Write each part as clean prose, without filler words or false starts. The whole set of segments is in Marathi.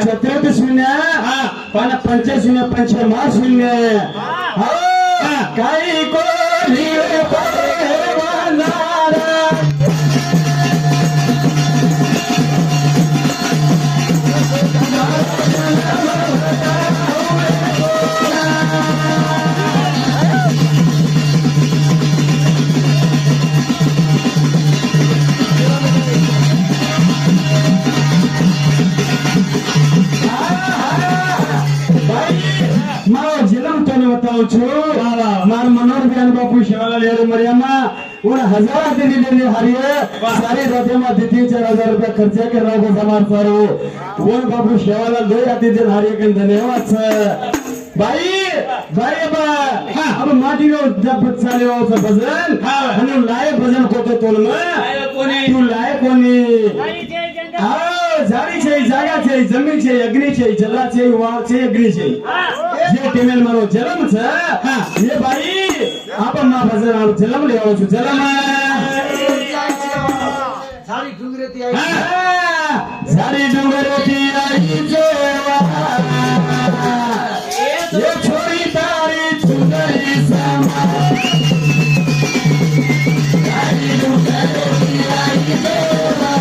छत्रपती शून्य पंच शून्य पंचमा शून्य काही कोणी मार मनोहर बयान बापू शिवाला लेर मरियम्मा उन हजार दिली दिली हरिये सारी राते में दिती 4000 रुपये खर्चा कर रहा हूँ समाज सारो उन बापू शिवाला ले आती दिन हरिये के धन्यवाद सर भाई भाई अब माटी को जब चाले हो सब भजन हम लाए भजन को तो तोल में तू लाए कोनी जारी છે જાગા છે જમીન છે અગ્નિ છે જલા છે વાળ છે અગ્નિ છે જે ટેમેલ મારો જલમ છે એ ભાઈ આપણ માં ભજન આવ જલમ લેવો છું જલમ સારી ડુંગરેથી આવી સારી ડુંગરેથી આવી જોવા એ છોરી તારી સુંદરી સમા સારી ડુંગરેથી આવી જોવા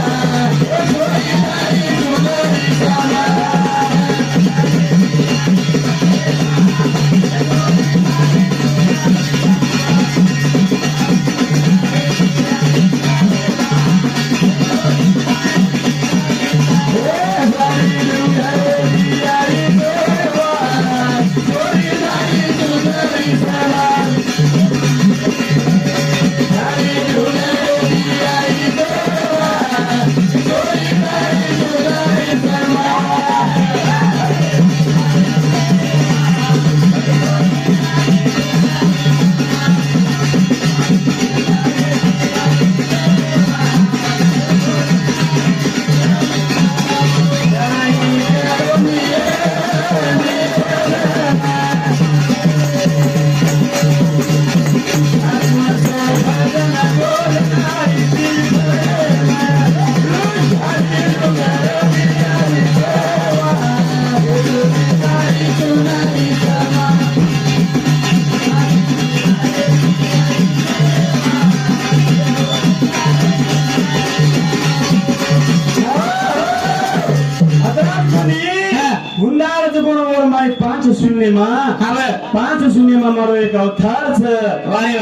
પાંચ શૂન્ય માં મારો એક અવતાર છે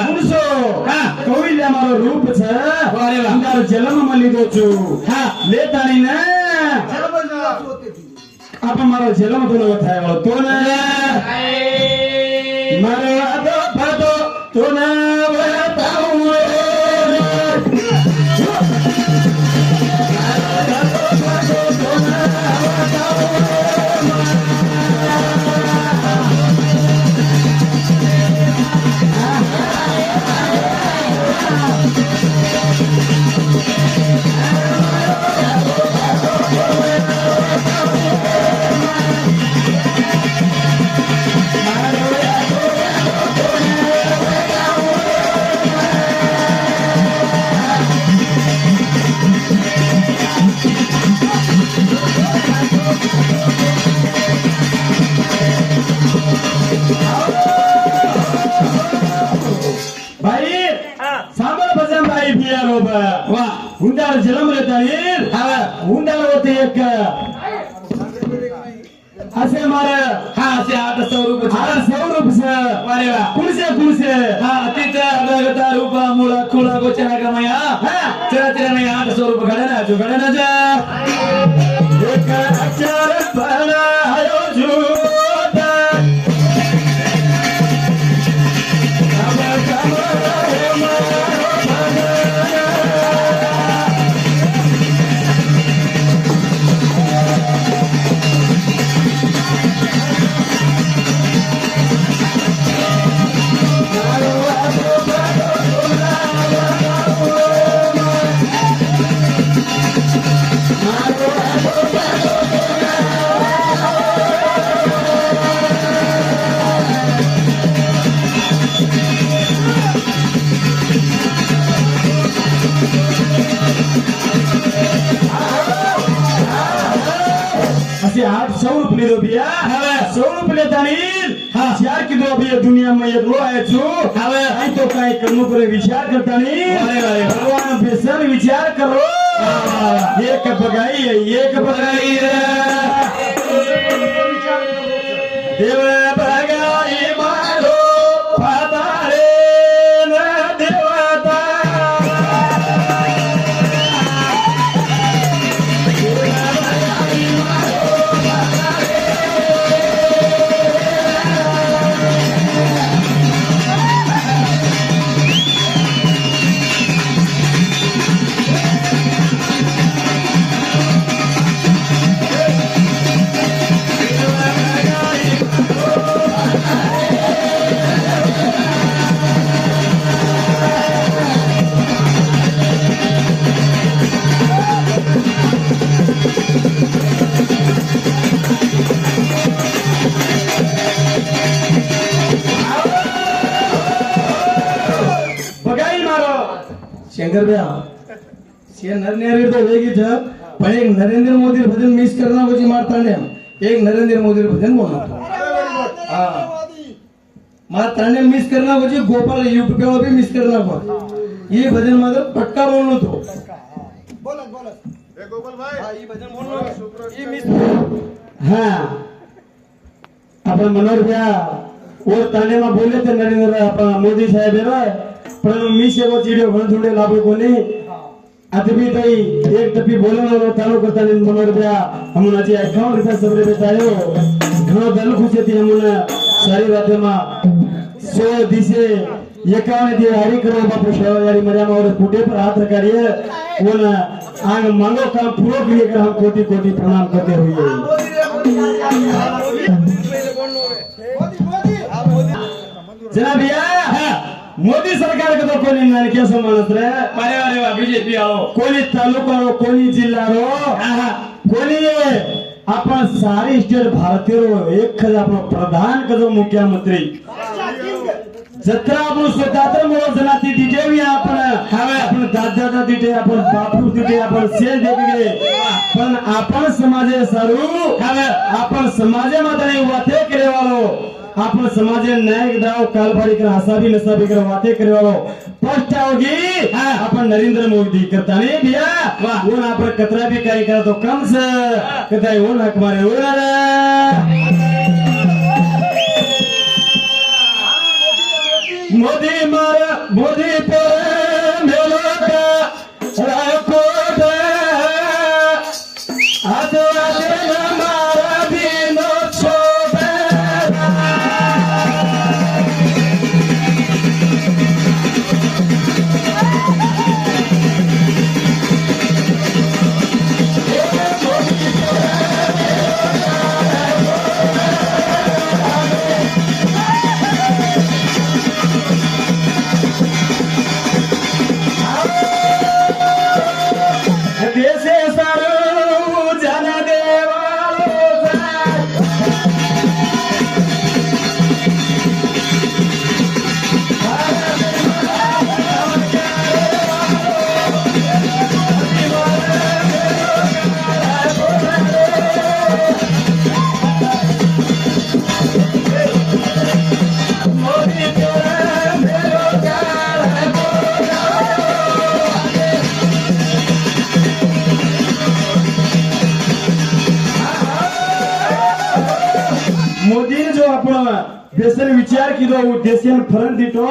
પુરુષો કવિલ્યા મારો રૂપ છે અંધાર જન્મ માં લીધો છું લેતાણી ને આપ મારો જન્મ તો થાય વાળો તો ને મારો આદો ફાદો તો ને हुंडार जन्म लेता येईल हुंडार होते एक असे मारे असे 800 रुपये अरे वा कुणसे तिथं लगता रूपा मुळा खुळा गोचरा गमया चरा नाही 800 रुपये घडे ना जा एक अक्षर पडा आयो जुता લીધો ભૈયા હવે 100 રૂપિયા તાણી વિચાર કીધો ભૈયા દુનિયામાં એકલો આયો છું હવે અહીં તો કાઈ કરવું પડે વિચાર કરતા નહીં ભગવાન બેસર વિચાર કરો એક ભગાઈ દેવ ભગાઈ મારો ફાદારે ન દેવતા शंकरभैया से नरेंद्र तो वेगी था पण एक नरेंद्र मोदी भजन मिस करना वजी मारता ने एक नरेंद्र मोदी भजन बोलना हां मारता ने मिस करना वजी गोपाल यूट्यूब पे भी मिस करना को ये भजन मात्र पक्का बोलनो तो बोल ए गोपाल भाई हां ये भजन बोलनो ये मिस हाँ अपन मनोहर भैया और ताने में बोले थे नरेंद्र अपन मोदी साहेब है पण मी सेवा चिडियो घणथोडे लाभो कोणी आता भी ताई एक टप्पी बोलनो चालू करता ने मनोहर भैया हमनाची 51 रुपया सबरे बेचायो घणो दल खुशी थी हमने सारी राते में 100 दिसे 51 दी हरी करो बापू शेवायारी मर्यामा और फूटे पर हाथ रखारिए उन आंग मांगो काम पूरा किए कर हम कोटि कोटि प्रणाम करते हुए जनाब भैया मोदी सरकार के तो कोणी नान क्या मानस रे अरे वाह बीजेपी आओ कोणी तालुका रो कोणी जिल्हा रो कोणी आपण सारी स्टेट भारतीय रो एक खज आपण प्रधान कजो मुख्यमंत्री जत्रा आपण स्वतंत्र मुळे जनाती दिजे भी आपण हवे आपण दादा दिजे आपण बापू दिजे आपण सेल देगे पण आपण समाजे सारू हवे आपण समाजे मध्ये वाते करे वालो आपण समाजे न्याय दाव कालबाड़ी कर हसाबी नसाबी कर बातें करे वालो फर्स्ट होगी अपन नरेंद्र मोदी करता नहीं भैया वो ना पर कतरा भी कहीं करा तो कम से कहता है वो ना हमारे वो ना मोदी मारा मोदी पे मेलो का राकोट आते आते हमारा भी नो छोड़े देशे सारू जन देवालो मोदी ने जो अपना देशन विचार की दो देशन फरन दिटो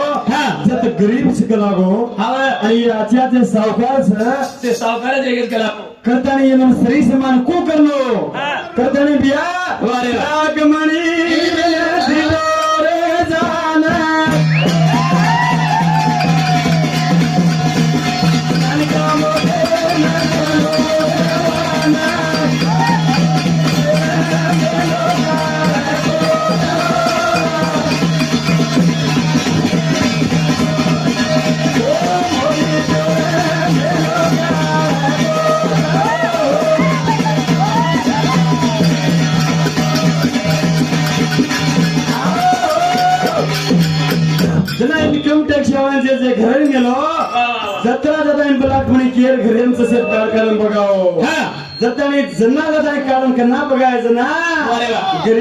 जत गरीब से लागो हावे आणि आच्याचे सावकार जगत कला करतानी येन सरी समान को करनो करतानी बिया आगमनी दिलो रे जाना नानिका मोदे जना इनकम टॅक्स येवन जे घरान गेलो जत्रा जता इन ब्लॉक म्हणे केर घरेंच सेट करन बघाओ जतानी जन्ना कारण कन्ना बघायचं ना अरे वा. गरीब